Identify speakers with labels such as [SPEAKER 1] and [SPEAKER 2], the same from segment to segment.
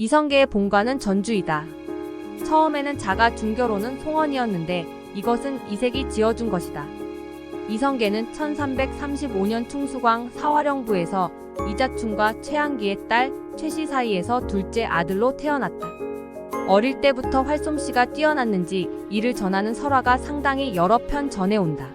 [SPEAKER 1] 이성계의 본관은 전주이다. 처음에는 자가 중교로는 송원이었는데 이것은 이색이 지어준 것이다. 이성계는 1335년 충수광 사화령부에서 이자충과 최한기의 딸 최씨 사이에서 둘째 아들로 태어났다. 어릴 때부터 활솜씨가 뛰어났는지 이를 전하는 설화가 상당히 여러 편 전해온다.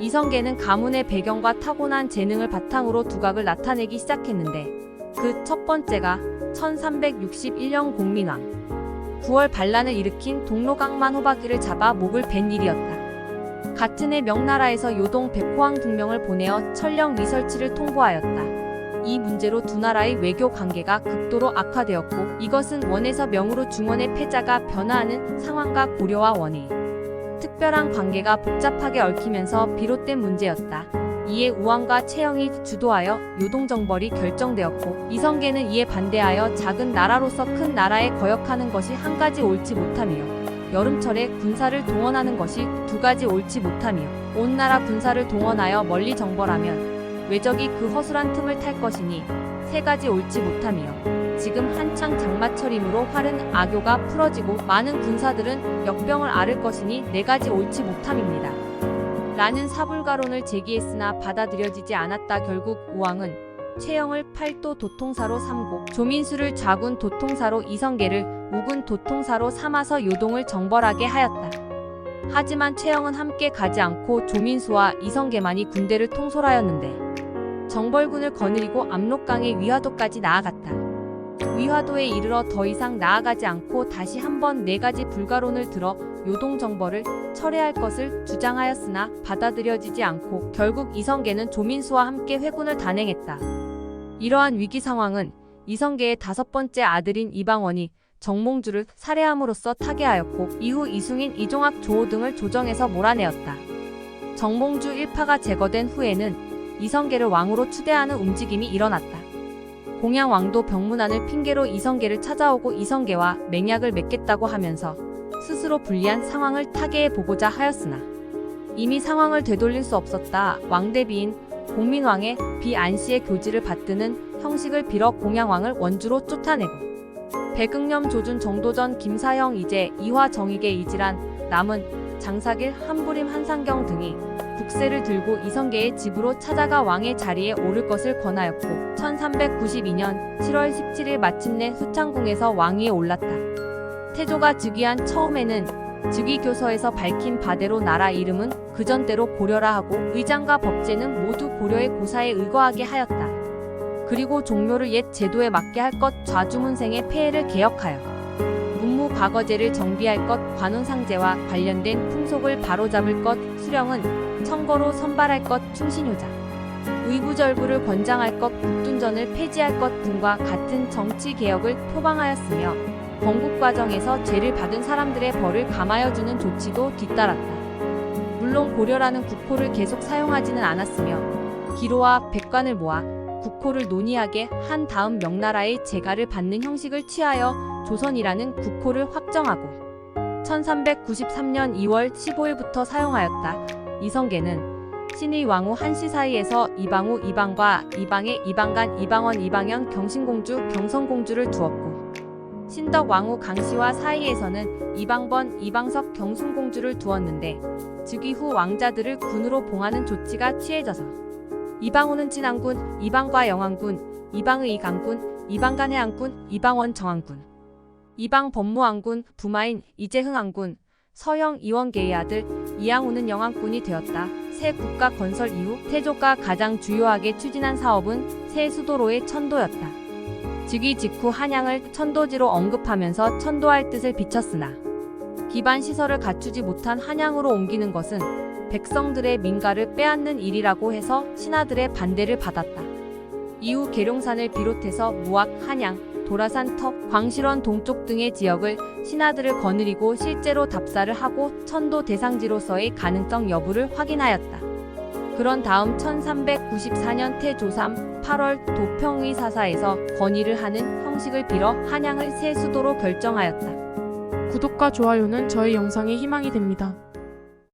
[SPEAKER 1] 이성계는 가문의 배경과 타고난 재능을 바탕으로 두각을 나타내기 시작했는데 그 첫 번째가 1361년 공민왕 9월 반란을 일으킨 동로강만 호박이를 잡아 목을 벤 일이었다. 같은 해 명나라에서 요동 백호왕 등명을 보내어 천령 리설치를 통보하였다. 이 문제로 두 나라의 외교 관계가 극도로 악화되었고 이것은 원에서 명으로 중원의 패자가 변화하는 상황과 고려와 원의 특별한 관계가 복잡하게 얽히면서 비롯된 문제였다. 이에 우왕과 최영이 주도하여 요동정벌이 결정되었고 이성계는 이에 반대하여 작은 나라로서 큰 나라에 거역하는 것이 한 가지 옳지 못하며 여름철에 군사를 동원하는 것이 두 가지 옳지 못하며 온 나라 군사를 동원하여 멀리 정벌하면 외적이 그 허술한 틈을 탈 것이니 세 가지 옳지 못하며 지금 한창 장마철이므로 활은 악교가 풀어지고 많은 군사들은 역병을 앓을 것이니 네 가지 옳지 못함입니다. 라는 사불가론을 제기했으나 받아들여지지 않았다. 결국 우왕은 최영을 팔도 도통사로 삼고 조민수를 좌군 도통사로 이성계를 우군 도통사로 삼아서 요동을 정벌하게 하였다. 하지만 최영은 함께 가지 않고 조민수와 이성계만이 군대를 통솔하였는데 정벌군을 거느리고 압록강의 위화도까지 나아갔다. 위화도에 이르러 더 이상 나아가지 않고 다시 한번 네 가지 불가론을 들어 요동 정벌을 철회할 것을 주장하였으나 받아들여지지 않고 결국 이성계는 조민수와 함께 회군을 단행했다. 이러한 위기 상황은 이성계의 다섯 번째 아들인 이방원이 정몽주를 살해함으로써 타개하였고 이후 이숭인, 이종학, 조호 등을 조정해서 몰아내었다. 정몽주 일파가 제거된 후에는 이성계를 왕으로 추대하는 움직임이 일어났다. 공양왕도 병문안을 핑계로 이성계를 찾아오고 이성계와 맹약을 맺겠다고 하면서 스스로 불리한 상황을 타개해보고자 하였으나 이미 상황을 되돌릴 수 없었다. 왕대비인 공민왕의 비안씨의 교지를 받드는 형식을 빌어 공양왕을 원주로 쫓아내고 백응념, 조준, 정도전, 김사형, 이재, 이화, 정익의 이질한, 남은, 장사길, 한부림, 한상경 등이 국세를 들고 이성계의 집으로 찾아가 왕의 자리에 오를 것을 권하였고 1392년 7월 17일 마침내 수창궁에서 왕위에 올랐다. 태조가 즉위한 처음에는 즉위교서에서 밝힌 바대로 나라 이름은 그전대로 고려라 하고 의장과 법제는 모두 고려의 고사에 의거하게 하였다. 그리고 종묘를 옛 제도에 맞게 할 것, 좌주문생의 폐해를 개혁하여 문무과거제를 정비할 것, 관운상제와 관련된 풍속을 바로잡을 것, 수령은 청거로 선발할 것, 충신효자 의부절부를 권장할 것, 국둔전을 폐지할 것 등과 같은 정치개혁을 표방하였으며 건국과정에서 죄를 받은 사람들의 벌을 감하여주는 조치도 뒤따랐다. 물론 고려라는 국호를 계속 사용하지는 않았으며 기로와 백관을 모아 국호를 논의하게 한 다음 명나라의 재가를 받는 형식을 취하여 조선이라는 국호를 확정하고 1393년 2월 15일부터 사용하였다. 이성계는 신의 왕후 한씨 사이에서 이방후 이방과 이방의 이방간 이방원 이방현 경신공주 경성공주를 두었고 신덕 왕후 강씨와 사이에서는 이방번 이방석 경순공주를 두었는데 즉위 후 왕자들을 군으로 봉하는 조치가 취해져서 이방후는 진안군, 이방과 영안군, 이방의 이강군, 이방간 해안군, 이방원 정안군, 이방 법무안군, 부마인 이재흥안군, 서영 이원계의 아들 이양후는 영안군이 되었다. 새 국가 건설 이후 태조가 가장 주요하게 추진한 사업은 새 수도로의 천도였다. 즉위 직후 한양을 천도지로 언급하면서 천도할 뜻을 비쳤으나 기반 시설을 갖추지 못한 한양으로 옮기는 것은 백성들의 민가를 빼앗는 일이라고 해서 신하들의 반대를 받았다. 이후 계룡산을 비롯해서 무악, 한양, 도라산, 턱, 광실원 동쪽 등의 지역을 신하들을 거느리고 실제로 답사를 하고 천도 대상지로서의 가능성 여부를 확인하였다. 그런 다음 1394년 태조3 8월 도평의 사사에서 건의를 하는 형식을 빌어 한양을 새 수도로 결정하였다.
[SPEAKER 2] 구독과 좋아요는 저희 영상의 희망이 됩니다.